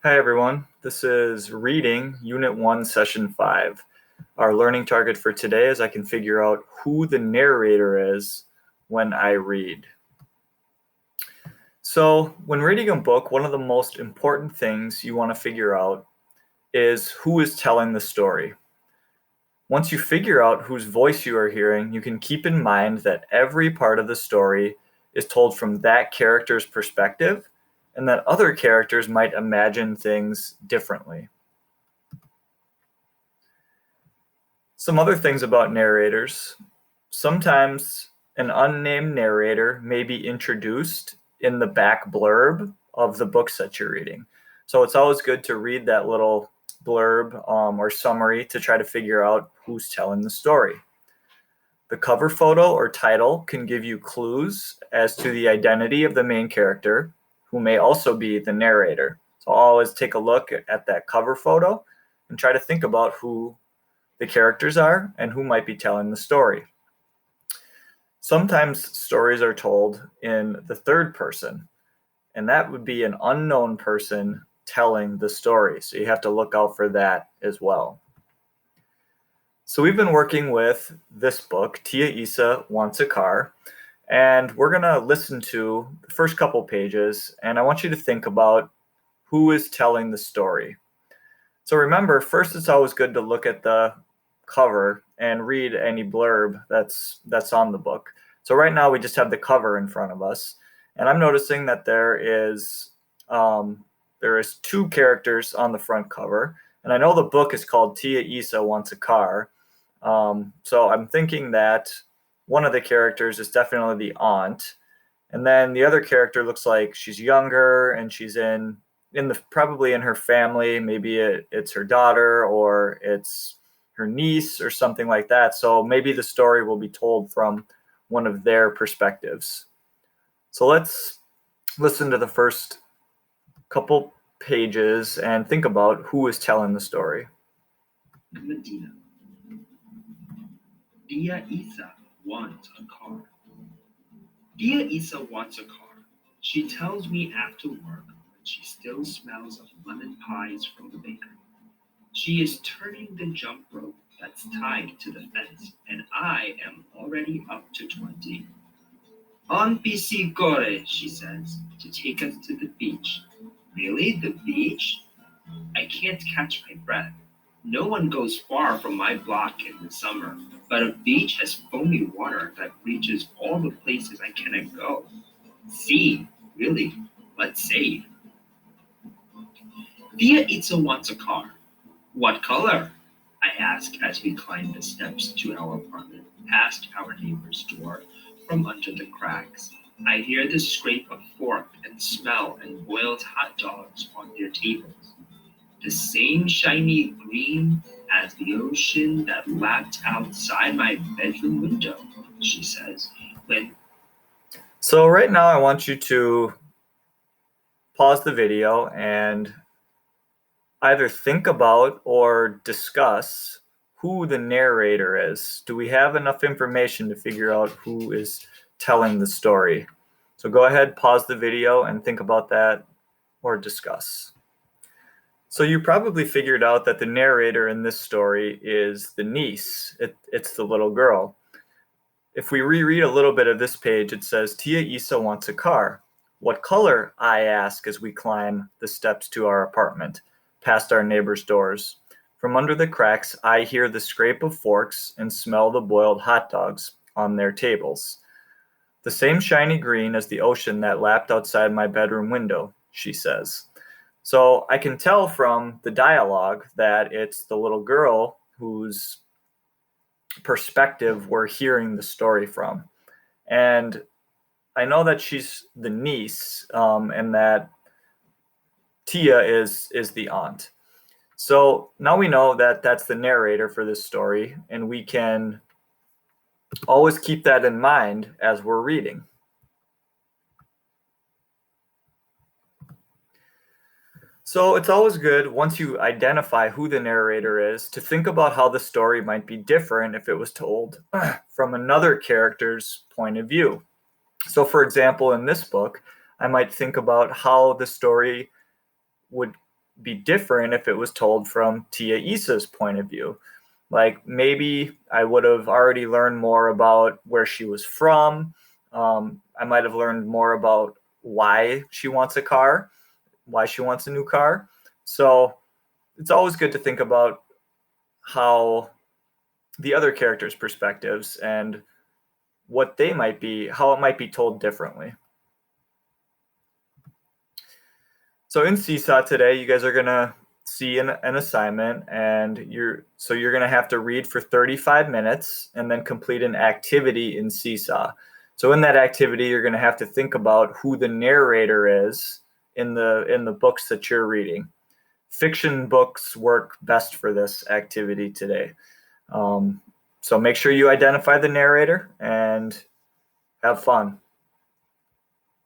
Hi everyone, this is Reading Unit 1, Session 5. Our learning target for today is I can figure out who the narrator is when I read. So when reading a book, one of the most important things you want to figure out is who is telling the story. Once you figure out whose voice you are hearing, you can keep in mind that every part of the story is told from that character's perspective, and that other characters might imagine things differently. Some other things about narrators. Sometimes an unnamed narrator may be introduced in the back blurb of the books that you're reading. So it's always good to read that little blurb or summary to try to figure out who's telling the story. The cover photo or title can give you clues as to the identity of the main character, who may also be the narrator. So always take a look at that cover photo and try to think about who the characters are and who might be telling the story. Sometimes stories are told in the third person, and that would be an unknown person telling the story. So you have to look out for that as well. So we've been working with this book, Tia Isa Wants a Car, and we're going to listen to the first couple pages, and I want you to think about who is telling the story. So remember, first it's always good to look at the cover and read any blurb that's on the book. So right now we just have the cover in front of us, and I'm noticing that there is two characters on the front cover, and I know the book is called Tia Isa Wants a Car. So I'm thinking that one of the characters is definitely the aunt, and then the other character looks like she's younger and she's probably in her family. Maybe it's her daughter or it's her niece or something like that. So maybe the story will be told from one of their perspectives. So let's listen to the first couple pages and think about who is telling the story. Medina. Tia Isa wants a car. Tia Isa wants a car. She tells me after work when she still smells of lemon pies from the bakery. She is turning the jump rope that's tied to the fence, and I am already up to 20. On Piscicore, she says, to take us to the beach. Really? The beach? I can't catch my breath. No one goes far from my block in the summer, but a beach has foamy water that reaches all the places I cannot go. See, really, let's save. Tia Itza wants a car. What color? I ask as we climb the steps to our apartment, past our neighbor's door, from under the cracks. I hear the scrape of fork and smell and boiled hot dogs on their tables. The same shiny green as the ocean that lapped outside my bedroom window, she says. So right now I want you to pause the video and either think about or discuss who the narrator is. Do we have enough information to figure out who is telling the story? So go ahead, pause the video and think about that or discuss. So you probably figured out that the narrator in this story is the niece. It's the little girl. If we reread a little bit of this page, it says, Tia Isa wants a car. What color? I ask as we climb the steps to our apartment, past our neighbor's doors. From under the cracks, I hear the scrape of forks and smell the boiled hot dogs on their tables. The same shiny green as the ocean that lapped outside my bedroom window, she says. So I can tell from the dialogue that it's the little girl whose perspective we're hearing the story from. And I know that she's the niece, and that Tia is the aunt. So now we know that that's the narrator for this story, and we can always keep that in mind as we're reading. So it's always good, once you identify who the narrator is, to think about how the story might be different if it was told from another character's point of view. So for example, in this book, I might think about how the story would be different if it was told from Tia Isa's point of view. Like maybe I would have already learned more about where she was from. I might have learned more about why she wants a car, why she wants a new car. So it's always good to think about how the other characters' perspectives and what they might be, how it might be told differently. So in Seesaw today, you guys are going to see an assignment, and you're going to have to read for 35 minutes and then complete an activity in Seesaw. So in that activity, you're going to have to think about who the narrator is in the books that you're reading. Fiction books work best for this activity today. So make sure you identify the narrator and have fun.